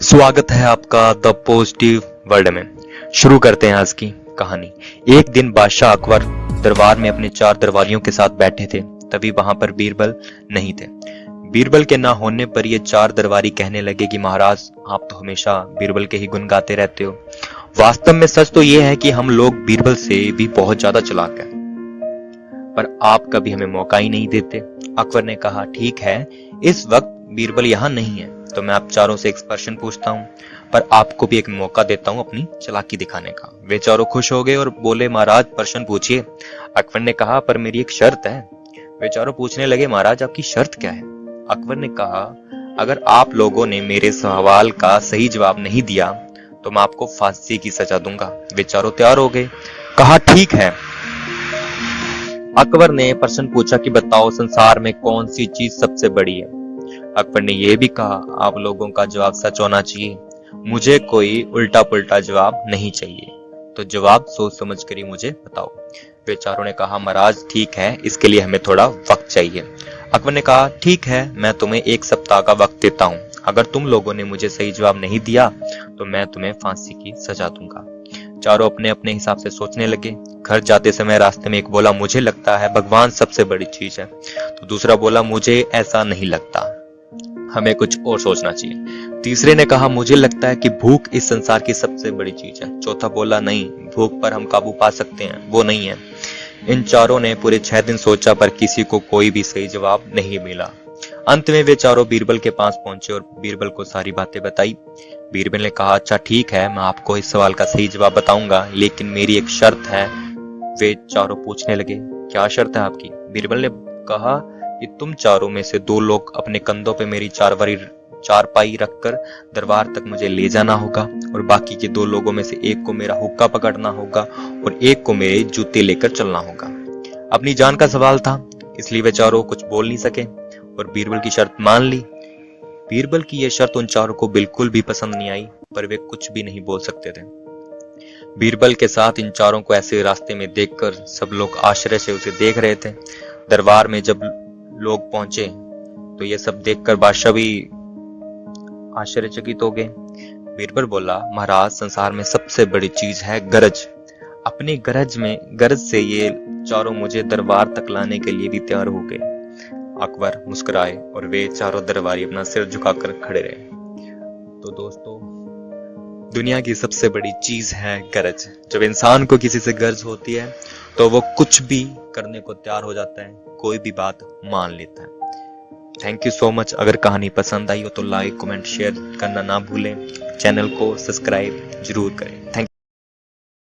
स्वागत है आपका द पॉजिटिव वर्ल्ड में। शुरू करते हैं आज की कहानी। एक दिन बादशाह अकबर दरबार में अपने 4 दरबारियों के साथ बैठे थे। तभी वहां पर बीरबल नहीं थे। बीरबल के ना होने पर ये 4 दरबारी कहने लगे कि महाराज, आप तो हमेशा बीरबल के ही गुण गाते रहते हो। वास्तव में सच तो ये है कि हम लोग बीरबल से भी बहुत ज्यादा चालाक हैं, पर आप कभी हमें मौका ही नहीं देते। अकबर ने कहा, ठीक है, इस वक्त बीरबल यहाँ नहीं है, तो मैं आप चारों से एक प्रश्न पूछता हूँ, पर आपको भी एक मौका देता हूँ अपनी चालाकी दिखाने का। वे चारों खुश हो गए और बोले, महाराज प्रश्न पूछिए। अकबर ने कहा, पर मेरी एक शर्त है। वे चारों पूछने लगे, महाराज आपकी शर्त क्या है? अकबर ने कहा, अगर आप लोगों ने मेरे सवाल का सही जवाब नहीं दिया तो मैं आपको फांसी की सजा दूंगा। वे चारों तैयार हो गए। कहा, ठीक है। अकबर ने प्रश्न पूछा कि बताओ, संसार में कौन सी चीज सबसे बड़ी है? अकबर ने यह भी कहा, आप लोगों का जवाब सच होना चाहिए, मुझे कोई उल्टा पुल्टा जवाब नहीं चाहिए, तो जवाब सोच समझ कर ही मुझे बताओ। वे चारों ने कहा, महाराज ठीक है, इसके लिए हमें थोड़ा वक्त चाहिए। अकबर ने कहा, ठीक है, मैं तुम्हें 1 सप्ताह का वक्त देता हूँ। अगर तुम लोगों ने मुझे सही जवाब नहीं दिया तो मैं तुम्हें फांसी की सजा दूंगा। चारों अपने अपने हिसाब से सोचने लगे। घर जाते समय रास्ते में एक बोला, मुझे लगता है भगवान सबसे बड़ी चीज है। तो दूसरा बोला, मुझे ऐसा नहीं लगता, हमें कुछ और सोचना चाहिए। तीसरे ने कहा, मुझे लगता है कि भूख इस संसार की सबसे बड़ी चीज है। चौथा बोला, नहीं, भूख पर हम काबू पा सकते हैं, वो नहीं है। इन चारों ने पूरे 6 दिन सोचा, पर किसी को कोई भी सही जवाब नहीं मिला। अंत में वे चारों बीरबल के पास पहुंचे और बीरबल को सारी बातें बताई। बीरबल ने कहा, अच्छा ठीक है, मैं आपको इस सवाल का सही जवाब बताऊंगा, लेकिन मेरी एक शर्त है। वे चारों पूछने लगे, क्या शर्त है आपकी? बीरबल ने कहा कि तुम चारों में से 2 लोग अपने कंधों पे मेरी चारपाई रखकर दरबार तक मुझे ले जाना होगा, और बाकी के 2 लोगों में से एक को मेरा हुक्का पकड़ना होगा और एक को मेरे जूते लेकर चलना होगा। अपनी जान का सवाल था, इसलिए वे चारों कुछ बोल नहीं सके और बीरबल की शर्त मान ली। बीरबल की यह शर्त उन चारों को बिल्कुल भी पसंद नहीं आई, पर वे कुछ भी नहीं बोल सकते थे। बीरबल के साथ इन चारों को ऐसे रास्ते में देखकर सब लोग आश्चर्य से उसे देख रहे थे। दरबार में जब लोग पहुंचे तो ये सब देखकर बादशाह भी आश्चर्यचकित हो गए। बीरबल बोला, महाराज, संसार में सबसे बड़ी चीज है गरज। अपनी गरज से ये चारों मुझे दरबार तक लाने के लिए भी तैयार हो गए। अकबर मुस्कुराए और वे चारों दरबारी अपना सिर झुकाकर खड़े रहे। तो दोस्तों, दुनिया की सबसे बड़ी चीज है गरज। जब इंसान को किसी से गरज होती है तो वो कुछ भी करने को तैयार हो जाता है, कोई भी बात मान लेता है। Thank you so much. अगर कहानी पसंद आई हो तो लाइक, कमेंट, शेयर करना ना भूलें। चैनल को सब्सक्राइब जरूर करें। थैंक